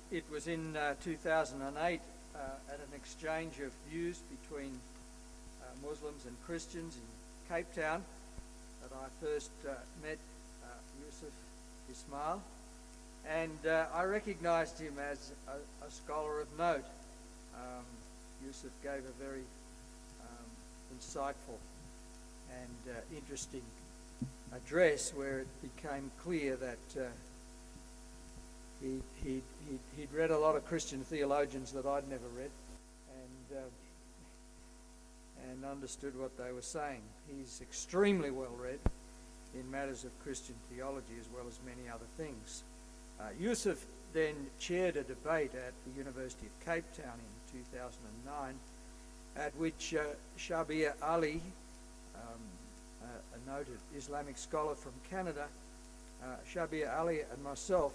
It was in 2008 at an exchange of views between Muslims and Christians in Cape Town that I first met Yusuf Ismail, and I recognised him as a scholar of note. Yusuf gave a very insightful and interesting address where it became clear that he'd read a lot of Christian theologians that I'd never read, and understood what they were saying. He's extremely well read in matters of Christian theology as well as many other things. Yusuf then chaired a debate at the University of Cape Town in 2009, at which Shabir Ali, a noted Islamic scholar from Canada, Shabir Ali and myself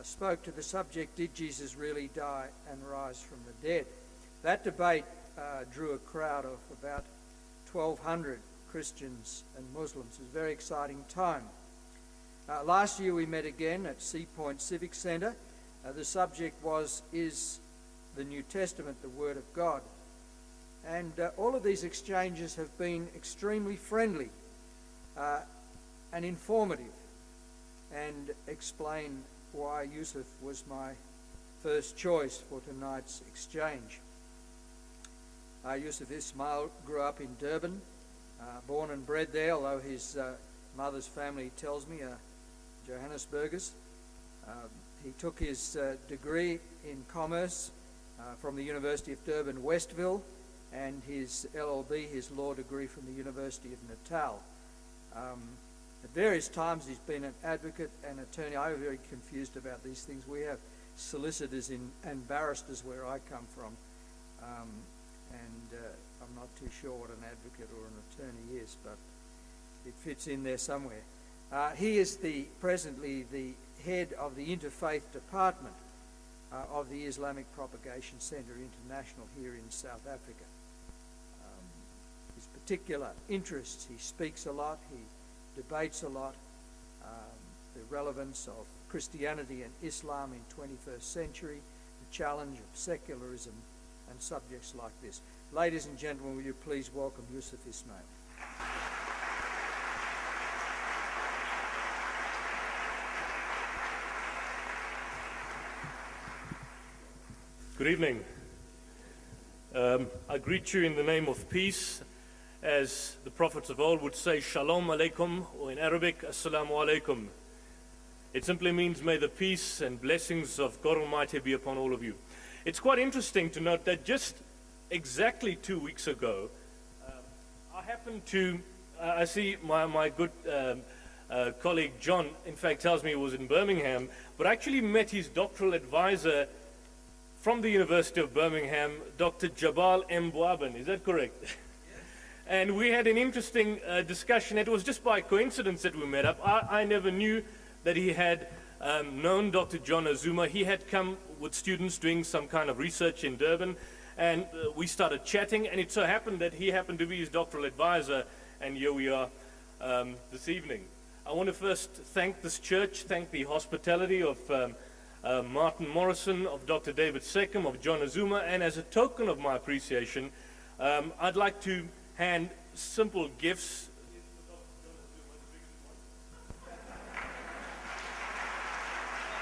spoke to the subject, did Jesus really die and rise from the dead? That debate drew a crowd of about 1,200 Christians and Muslims. It was a very exciting time. Last year we met again at Sea Point Civic Centre. The subject was, is the New Testament the Word of God? And all of these exchanges have been extremely friendly and informative, and explain why Yusuf was my first choice for tonight's exchange. Yusuf Ismail grew up in Durban, born and bred there, although his mother's family tells me are Johannesburgers. He took his degree in commerce from the University of Durban Westville, and his LLB, his law degree, from the University of Natal. At various times he's been an advocate and attorney. I'm very confused about these things. We have solicitors and barristers where I come from, and I'm not too sure what an advocate or an attorney is, but it fits in there somewhere. He is presently the head of the Interfaith Department of the Islamic Propagation Centre International here in South Africa. His particular interests, he speaks a lot, he debates a lot, the relevance of Christianity and Islam in 21st century, the challenge of secularism, and subjects like this. Ladies and gentlemen, will you please welcome Yusuf Ismail. Good evening. I greet you in the name of peace, as the prophets of old would say, Shalom Alaikum, or in Arabic, Assalamu Alaikum. It simply means, may the peace and blessings of God Almighty be upon all of you. It's quite interesting to note that just exactly 2 weeks ago, I happened to, I see my good colleague John, in fact, tells me he was in Birmingham, but I actually met his doctoral advisor from the University of Birmingham, Dr. Jabal M. Bouaben. Is that correct? Yes. And we had an interesting discussion. It was just by coincidence that we met up. I never knew that he had known Dr. John Azumah. He had come with students doing some kind of research in Durban, and we started chatting, and it so happened that he happened to be his doctoral advisor, and here we are this evening. I want to first thank this church, thank the hospitality of Martin Morrison, of Dr. David Seccombe, of John Azumah, and as a token of my appreciation, I'd like to hand simple gifts.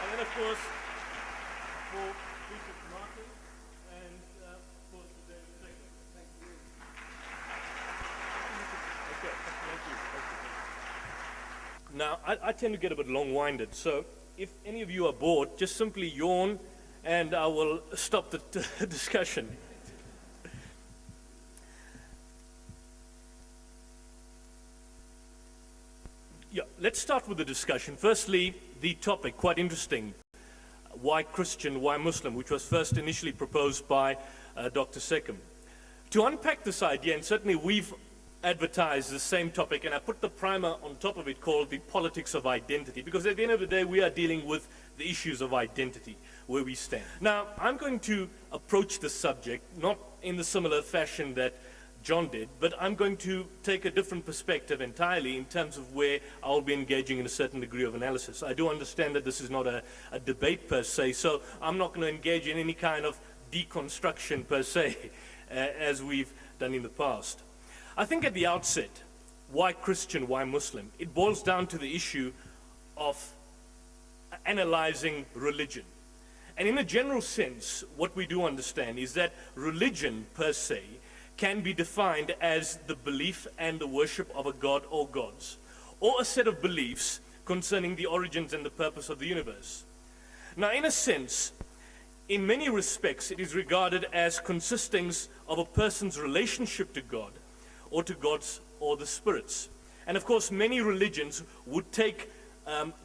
And then, of course, for Bishop Martin and, of course, for David Seccombe. Thank you. Okay, thank you. Now, I tend to get a bit long-winded, so if any of you are bored, just simply yawn and I will stop the discussion. Yeah, let's start with the discussion. Firstly, the topic, quite interesting. Why Christian, why Muslim, which was first initially proposed by Dr. Seccombe. To unpack this idea, and certainly we've advertised the same topic, and I put the primer on top of it called the politics of identity, because at the end of the day we are dealing with the issues of identity, where we stand. Now, I'm going to approach the subject not in the similar fashion that John did, but I'm going to take a different perspective entirely in terms of where I'll be engaging in a certain degree of analysis. I do understand that this is not a debate per se, so I'm not going to engage in any kind of deconstruction per se, as we've done in the past. I think at the outset, why Christian, why Muslim? It boils down to the issue of analyzing religion. And in a general sense, what we do understand is that religion per se can be defined as the belief and the worship of a god or gods, or a set of beliefs concerning the origins and the purpose of the universe. Now, in a sense, in many respects, it is regarded as consisting of a person's relationship to God, or to gods or the spirits. And of course, many religions would take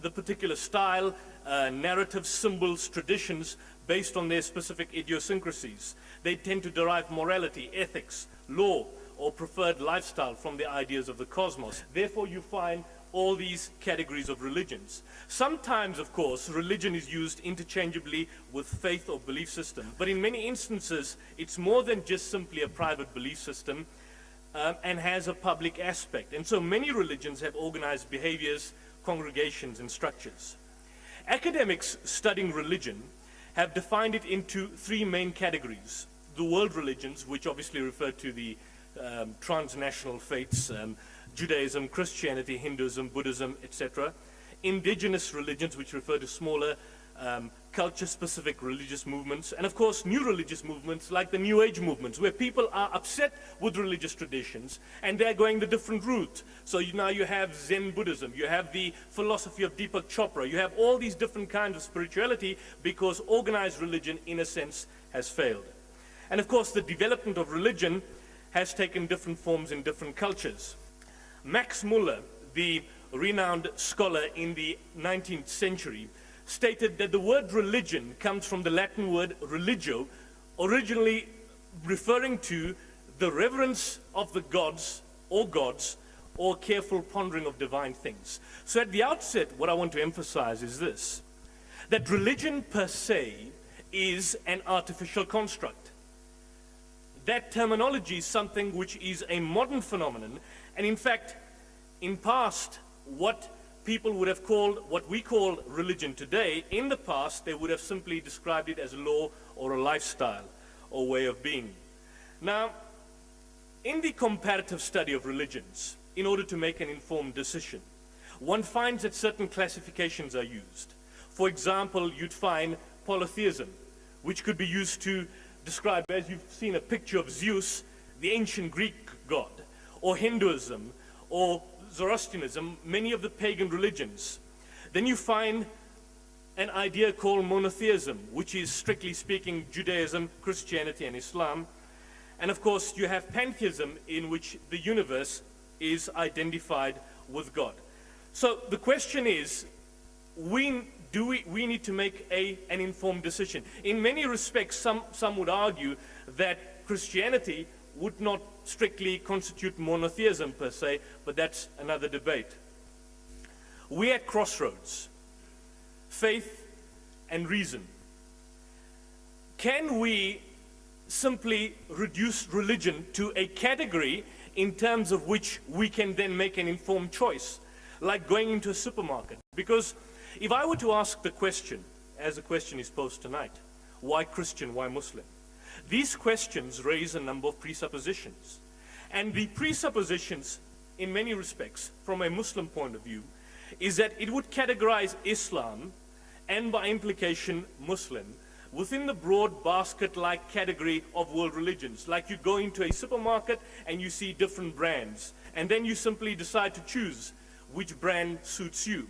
the particular style, narrative, symbols, traditions, based on their specific idiosyncrasies. They tend to derive morality, ethics, law, or preferred lifestyle from the ideas of the cosmos. Therefore, you find all these categories of religions. Sometimes, of course, religion is used interchangeably with faith or belief system. But in many instances, it's more than just simply a private belief system, and has a public aspect. And so many religions have organized behaviors, congregations, and structures. Academics studying religion have defined it into three main categories. The world religions, which obviously refer to the transnational faiths, Judaism, Christianity, Hinduism, Buddhism, etc. Indigenous religions, which refer to smaller culture-specific religious movements, and of course new religious movements like the New Age movements, where people are upset with religious traditions and they're going the different route. So now you have Zen Buddhism, you have the philosophy of Deepak Chopra, you have all these different kinds of spirituality because organized religion, in a sense, has failed. And of course the development of religion has taken different forms in different cultures. Max Muller, the renowned scholar in the 19th century, stated that the word religion comes from the Latin word religio, originally referring to the reverence of the gods, or careful pondering of divine things. So at the outset, what I want to emphasize is this, that religion per se is an artificial construct. That terminology is something which is a modern phenomenon, and in fact, in past, what people would have called, what we call religion today, in the past they would have simply described it as a law or a lifestyle or way of being. Now, in the comparative study of religions, in order to make an informed decision, one finds that certain classifications are used. For example, you'd find polytheism, which could be used to describe, as you've seen a picture of Zeus, the ancient Greek god, or Hinduism, or Zoroastrianism, many of the pagan religions. Then you find an idea called monotheism, which is strictly speaking Judaism, Christianity, and Islam. And of course, you have pantheism, in which the universe is identified with God. So the question is, we need to make an informed decision. In many respects, some would argue that Christianity would not strictly constitute monotheism per se, but that's another debate. We're at crossroads, faith and reason. Can we simply reduce religion to a category in terms of which we can then make an informed choice, like going into a supermarket? Because if I were to ask the question, as the question is posed tonight, why Christian, why Muslim? These questions raise a number of presuppositions. And the presuppositions, in many respects, from a Muslim point of view, is that it would categorize Islam, and by implication Muslim, within the broad basket-like category of world religions. Like you go into a supermarket and you see different brands, and then you simply decide to choose which brand suits you.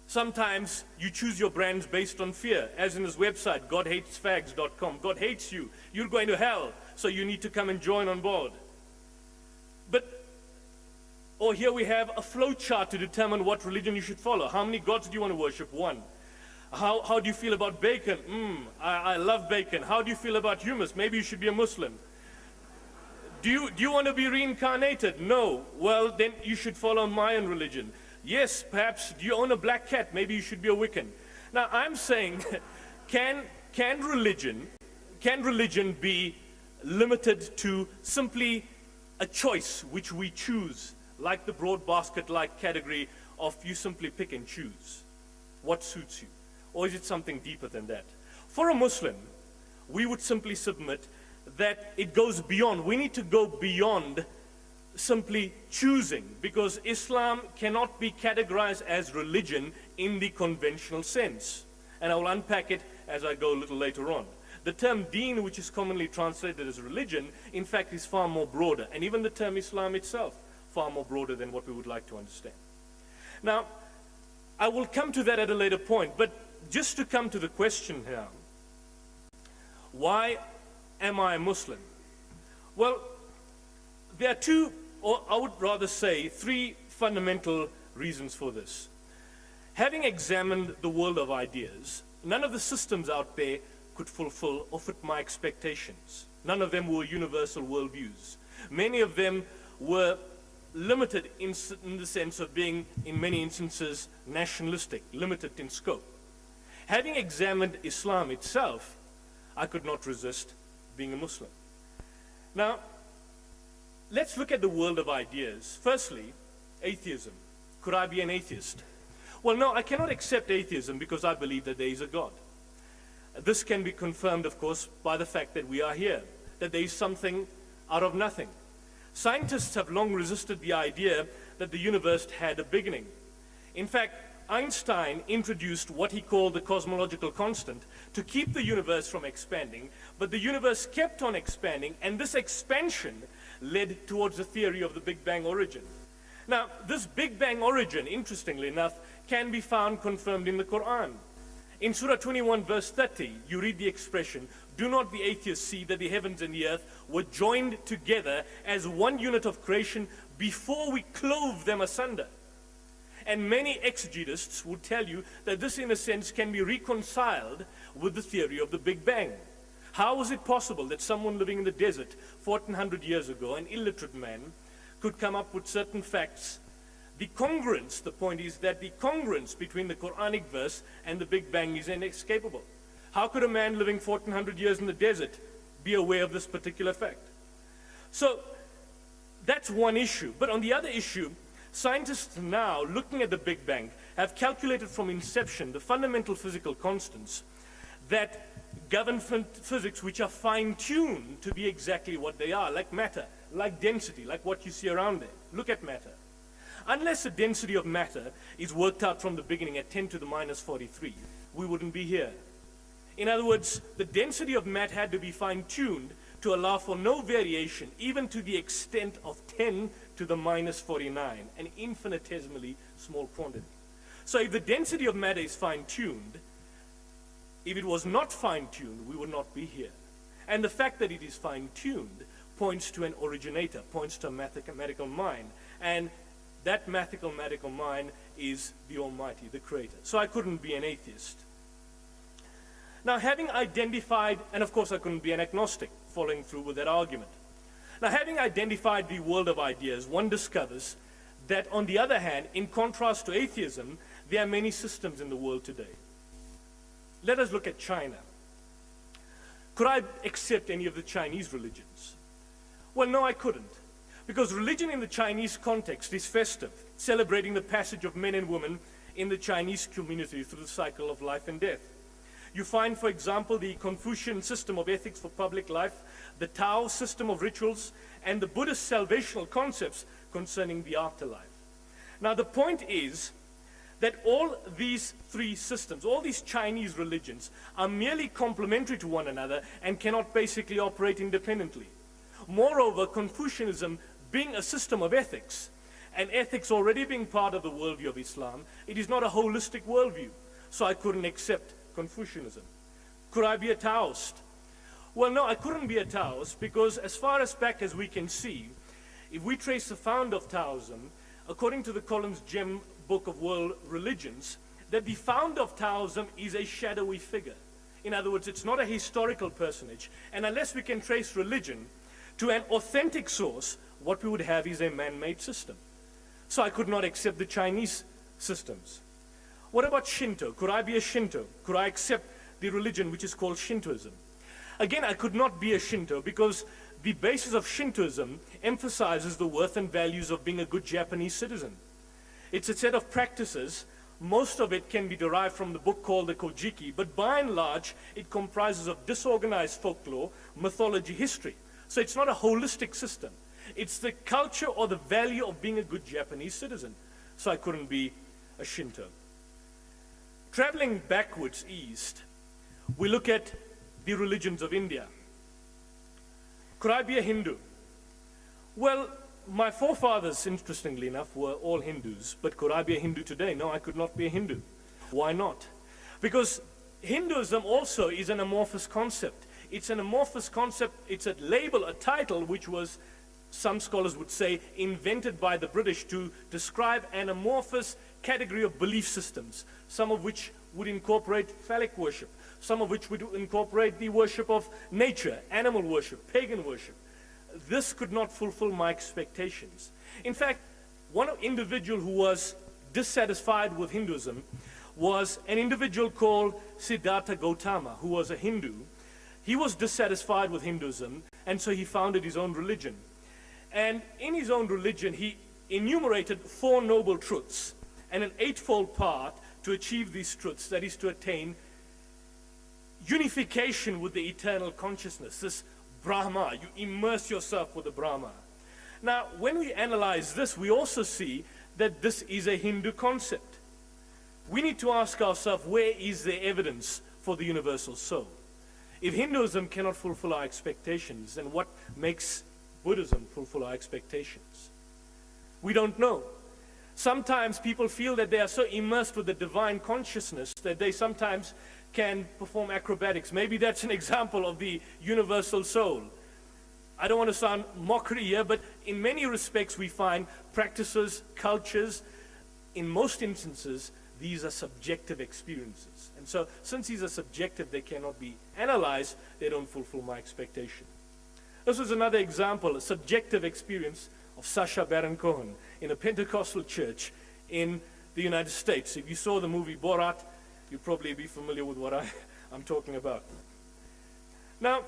Sometimes you choose your brands based on fear, as in this website, godhatesfags.com. God hates you. You're going to hell, so you need to come and join on board. Or here we have a flow chart to determine what religion you should follow. How many gods do you want to worship? One. How do you feel about bacon? I love bacon. How do you feel about hummus? Maybe you should be a Muslim. Do you want to be reincarnated? No. Well, then you should follow Mayan religion. Yes, perhaps. Do you own a black cat? Maybe you should be a Wiccan. Now, I'm saying, can religion be limited to simply a choice which we choose, like the broad basket-like category of you simply pick and choose what suits you? Or is it something deeper than that? For a Muslim, we would simply submit that it goes beyond. We need to go beyond simply choosing, because Islam cannot be categorized as religion in the conventional sense. And I will unpack it as I go a little later on. The term deen, which is commonly translated as religion, in fact is far more broader. And even the term Islam itself, far more broader than what we would like to understand. Now, I will come to that at a later point, but just to come to the question here, why am I a Muslim? Well, there are two, or I would rather say three fundamental reasons for this. Having examined the world of ideas, none of the systems out there could fulfill or fit my expectations. None of them were universal worldviews. Many of them were limited in the sense of being, in many instances, nationalistic, limited in scope. Having examined Islam itself, I could not resist being a Muslim. Now, let's look at the world of ideas. Firstly, atheism. Could I be an atheist? Well, no, I cannot accept atheism because I believe that there is a God. This can be confirmed, of course, by the fact that we are here, that there is something out of nothing. Scientists have long resisted the idea that the universe had a beginning. In fact, Einstein introduced what he called the cosmological constant to keep the universe from expanding, but the universe kept on expanding, and this expansion led towards the theory of the Big Bang origin. Now, this Big Bang origin, interestingly enough, can be found confirmed in the Qur'an. In Surah 21, verse 30, you read the expression, "Do not the atheists see that the heavens and the earth were joined together as one unit of creation before we clove them asunder?" And many exegetists would tell you that this, in a sense, can be reconciled with the theory of the Big Bang. How is it possible that someone living in the desert 1400 years ago, an illiterate man, could come up with certain facts? The congruence, the point is that the congruence between the Quranic verse and the Big Bang is inescapable. How could a man living 1400 years in the desert be aware of this particular fact? So that's one issue. But on the other issue, scientists now, looking at the Big Bang, have calculated from inception the fundamental physical constants that govern physics, which are fine-tuned to be exactly what they are, like matter, like density, like what you see around there. Look at matter. Unless the density of matter is worked out from the beginning at 10 to the minus 43, we wouldn't be here. In other words, the density of matter had to be fine-tuned to allow for no variation, even to the extent of 10 to the minus 49, an infinitesimally small quantity. So if the density of matter is fine-tuned, if it was not fine-tuned, we would not be here. And the fact that it is fine-tuned points to an originator, points to a mathematical mind. And that mathematical mind is the Almighty, the Creator. So I couldn't be an atheist. Now, having identified, and of course I couldn't be an agnostic, following through with that argument. Now, having identified the world of ideas, one discovers that, on the other hand, in contrast to atheism, there are many systems in the world today. Let us look at China. Could I accept any of the Chinese religions? Well, no, I couldn't. Because religion in the Chinese context is festive, celebrating the passage of men and women in the Chinese community through the cycle of life and death. You find, for example, the Confucian system of ethics for public life, the Tao system of rituals, and the Buddhist salvational concepts concerning the afterlife. Now, the point is that all these three systems, all these Chinese religions, are merely complementary to one another and cannot basically operate independently. Moreover, Confucianism being a system of ethics, and ethics already being part of the worldview of Islam, it is not a holistic worldview. So I couldn't accept Confucianism. Could I be a Taoist? Well, no, I couldn't be a Taoist because as far as back as we can see, if we trace the founder of Taoism, according to the Collins Gem Book of World Religions, that the founder of Taoism is a shadowy figure. In other words, it's not a historical personage. And unless we can trace religion to an authentic source, what we would have is a man-made system. So I could not accept the Chinese systems. What about Shinto? Could I be a Shinto? Could I accept the religion which is called Shintoism? Again, I could not be a Shinto because the basis of Shintoism emphasizes the worth and values of being a good Japanese citizen. It's a set of practices. Most of it can be derived from the book called the Kojiki, but by and large, it comprises of disorganized folklore, mythology, history. So it's not a holistic system. It's the culture or the value of being a good Japanese citizen. So I couldn't be a Shinto. Traveling backwards east, we look at the religions of India. Could I be a Hindu? Well, my forefathers, interestingly enough, were all Hindus. But could I be a Hindu today? No, I could not be a Hindu. Why not? Because Hinduism also is an amorphous concept. It's an amorphous concept. It's a label, a title, which was, some scholars would say, invented by the British to describe an amorphous category of belief systems, some of which would incorporate phallic worship, some of which would incorporate the worship of nature, animal worship, pagan worship. This could not fulfill my expectations. In fact, one individual who was dissatisfied with Hinduism was an individual called Siddhartha Gautama, who was a Hindu. He was dissatisfied with Hinduism, and so he founded his own religion. And in his own religion, he enumerated 4 noble truths and an 8-fold path to achieve these truths, that is to attain unification with the eternal consciousness, this Brahma. You immerse yourself with the Brahma. Now, when we analyze this, we also see that this is a Hindu concept. We need to ask ourselves, where is the evidence for the universal soul? If Hinduism cannot fulfill our expectations, then what makes Buddhism fulfill our expectations? We don't know. Sometimes people feel that they are so immersed with the divine consciousness that they sometimes can perform acrobatics. Maybe that's an example of the universal soul. I don't want to sound mockery here, but in many respects we find practices, cultures, in most instances, these are subjective experiences. And so, since these are subjective, they cannot be analyzed, they don't fulfill my expectation. This was another example, a subjective experience of Sacha Baron Cohen in a Pentecostal church in the United States. If you saw the movie Borat, you'd probably be familiar with what I'm talking about. Now,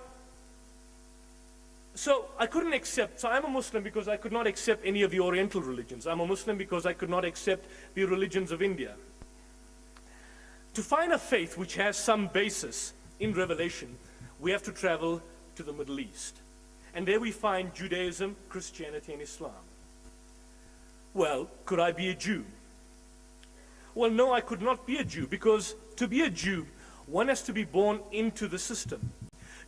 so I couldn't accept, so I'm a Muslim because I could not accept any of the Oriental religions. I'm a Muslim because I could not accept the religions of India. To find a faith which has some basis in revelation, we have to travel to the Middle East. And there we find Judaism, Christianity, and Islam. Well, could I be a Jew? Well, no, I could not be a Jew, because to be a Jew, one has to be born into the system.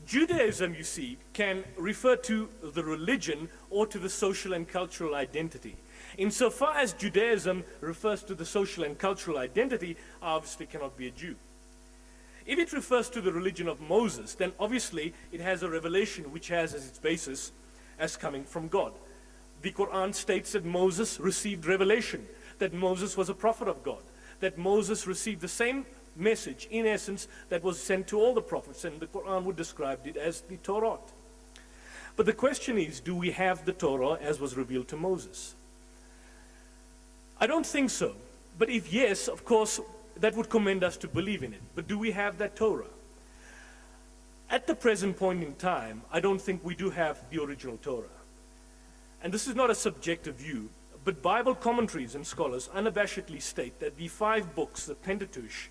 Judaism, you see, can refer to the religion or to the social and cultural identity. Insofar as Judaism refers to the social and cultural identity, I obviously cannot be a Jew. If it refers to the religion of Moses, then obviously it has a revelation which has as its basis as coming from God. The Qur'an states that Moses received revelation, that Moses was a prophet of God, that Moses received the same message, in essence, that was sent to all the prophets, and the Qur'an would describe it as the Torah. But the question is, do we have the Torah as was revealed to Moses? I don't think so. But if yes, of course, that would commend us to believe in it. But do we have that Torah? At the present point in time, I don't think we do have the original Torah. And this is not a subjective view, but Bible commentaries and scholars unabashedly state that the 5 books, the Pentateuch,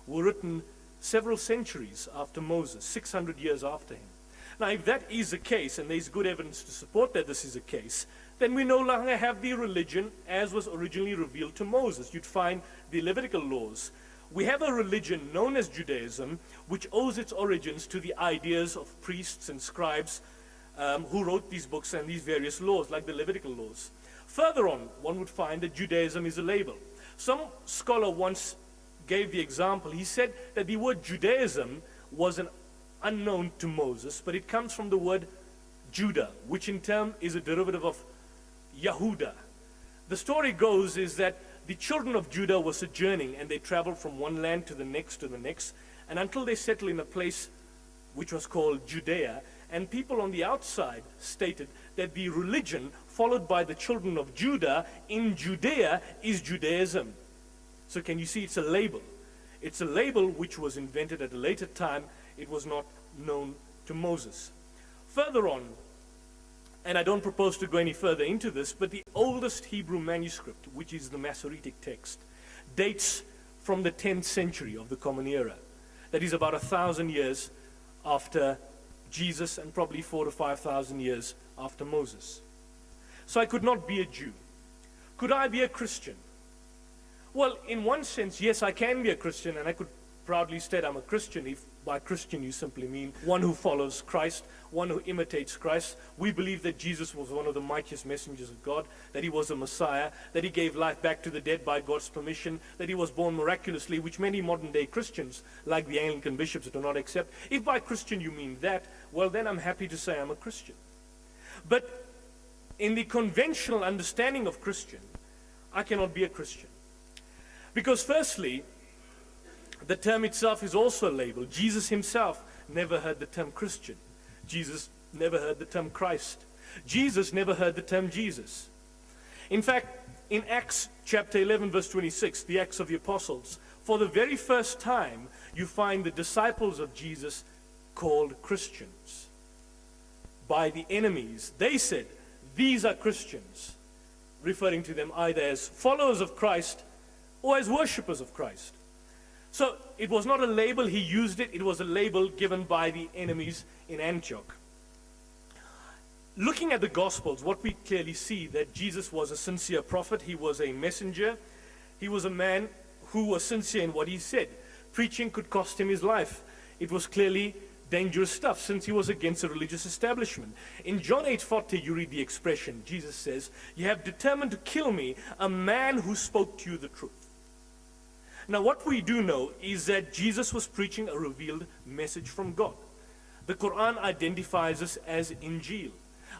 were written several centuries after Moses, 600 years after him. Now, if that is the case, and there's good evidence to support that this is the case, then we no longer have the religion as was originally revealed to Moses. You'd find the Levitical laws. We have a religion known as Judaism, which owes its origins to the ideas of priests and scribes who wrote these books and these various laws, like the Levitical laws. Further on, one would find that Judaism is a label. Some scholar once gave the example. He said that the word Judaism was an unknown to Moses, but it comes from the word Judah, which in turn is a derivative of Yahuda. The story goes is that the children of Judah were sojourning, and they traveled from one land to the next, and until they settled in a place which was called Judea, and people on the outside stated that the religion followed by the children of Judah in Judea is Judaism. So can you see, it's a label. It's a label which was invented at a later time. It was not known to Moses. Further on, and I don't propose to go any further into this, but the oldest Hebrew manuscript, which is the Masoretic text, dates from the 10th century of the Common Era. That is about 1,000 years after Jesus and probably 4,000 to 5,000 years after Moses. So I could not be a Jew. Could I be a Christian? Well, in one sense, yes, I can be a Christian, and I could proudly state I'm a Christian if by Christian you simply mean one who follows Christ, one who imitates Christ. We believe that Jesus was one of the mightiest messengers of God, that he was a Messiah, that he gave life back to the dead by God's permission, that he was born miraculously, which many modern day Christians, like the Anglican bishops, do not accept. If by Christian you mean that, well then I'm happy to say I'm a Christian. But in the conventional understanding of Christian, I cannot be a Christian. Because firstly, the term itself is also a label. Jesus himself never heard the term Christian. Jesus never heard the term Christ. Jesus never heard the term Jesus. In fact, in Acts chapter 11 verse 26, the Acts of the Apostles, for the very first time you find the disciples of Jesus called Christians. By the enemies, they said, these are Christians, referring to them either as followers of Christ or as worshippers of Christ. So it was not a label, he used it, it was a label given by the enemies in Antioch. Looking at the Gospels, what we clearly see that Jesus was a sincere prophet, he was a messenger, he was a man who was sincere in what he said. Preaching could cost him his life. It was clearly dangerous stuff since he was against a religious establishment. In John 8:40 you read the expression, Jesus says, you have determined to kill me, a man who spoke to you the truth. Now what we do know is that Jesus was preaching a revealed message from God. The Qur'an identifies us as Injil.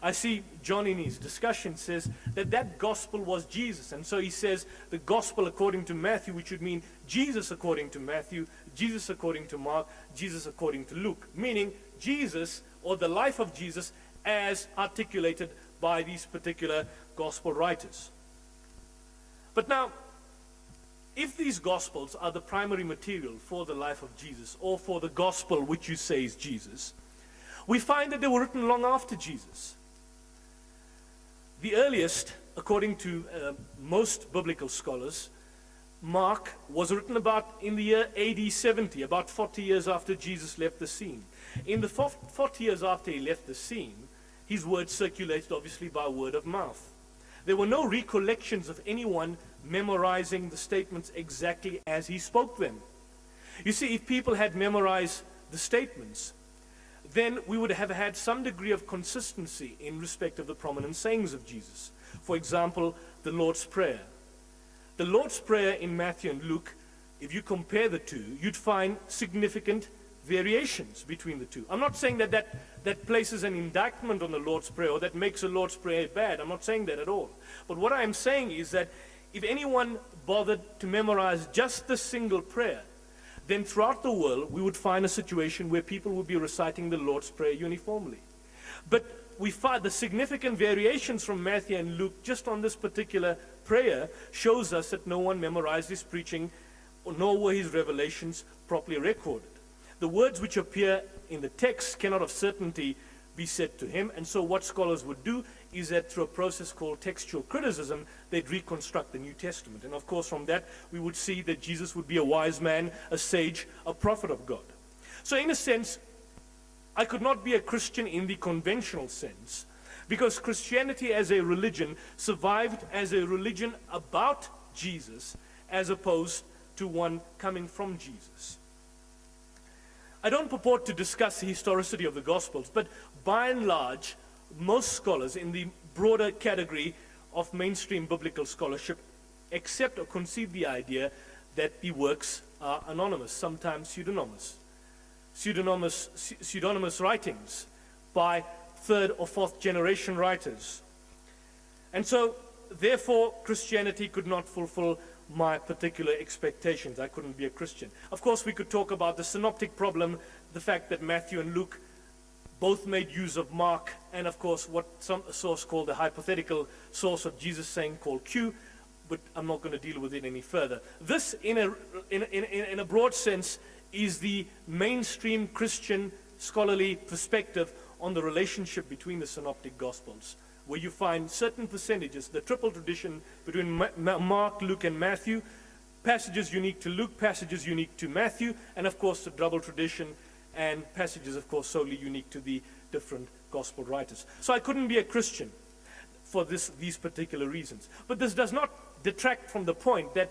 I see John in his discussion says that gospel was Jesus. And so he says the gospel according to Matthew, which would mean Jesus according to Matthew, Jesus according to Mark, Jesus according to Luke. Meaning Jesus, or the life of Jesus, as articulated by these particular gospel writers. But now, if these gospels are the primary material for the life of Jesus, or for the gospel which you say is Jesus, we find that they were written long after Jesus. The earliest, according to most biblical scholars, Mark was written about in the year AD 70, about 40 years after Jesus left the scene. In the 40 years after he left the scene, his words circulated obviously by word of mouth. There were no recollections of anyone memorizing the statements exactly as he spoke them. You see, if people had memorized the statements, then we would have had some degree of consistency in respect of the prominent sayings of Jesus. For example, the Lord's Prayer. The Lord's Prayer in Matthew and Luke, if you compare the two, you'd find significant variations between the two. I'm not saying that places an indictment on the Lord's Prayer or that makes the Lord's Prayer bad. I'm not saying that at all. But what I'm saying is that if anyone bothered to memorize just the single prayer, then throughout the world we would find a situation where people would be reciting the Lord's Prayer uniformly. But we find the significant variations from Matthew and Luke just on this particular prayer shows us that no one memorized his preaching, nor were his revelations properly recorded. The words which appear in the text cannot of certainty be said to him, and so what scholars would do is that through a process called textual criticism, they'd reconstruct the New Testament. And of course from that we would see that Jesus would be a wise man, a sage, a prophet of God. So in a sense, I could not be a Christian in the conventional sense, because Christianity as a religion survived as a religion about Jesus as opposed to one coming from Jesus. I don't purport to discuss the historicity of the Gospels, but by and large, most scholars in the broader category of mainstream biblical scholarship accept or concede the idea that the works are anonymous, sometimes pseudonymous writings by third or fourth generation writers. And so, therefore, Christianity could not fulfill my particular expectations. I couldn't be a Christian. Of course, we could talk about the synoptic problem, the fact that Matthew and Luke both made use of Mark, and of course what some source called the hypothetical source of Jesus saying called Q, but I'm not going to deal with it any further. This, in a broad sense, is the mainstream Christian scholarly perspective on the relationship between the synoptic gospels, where you find certain percentages, the triple tradition between Mark, Luke, and Matthew, passages unique to Luke, passages unique to Matthew, and of course the double tradition, and passages, of course, solely unique to the different gospel writers. So I couldn't be a Christian for these particular reasons. But this does not detract from the point that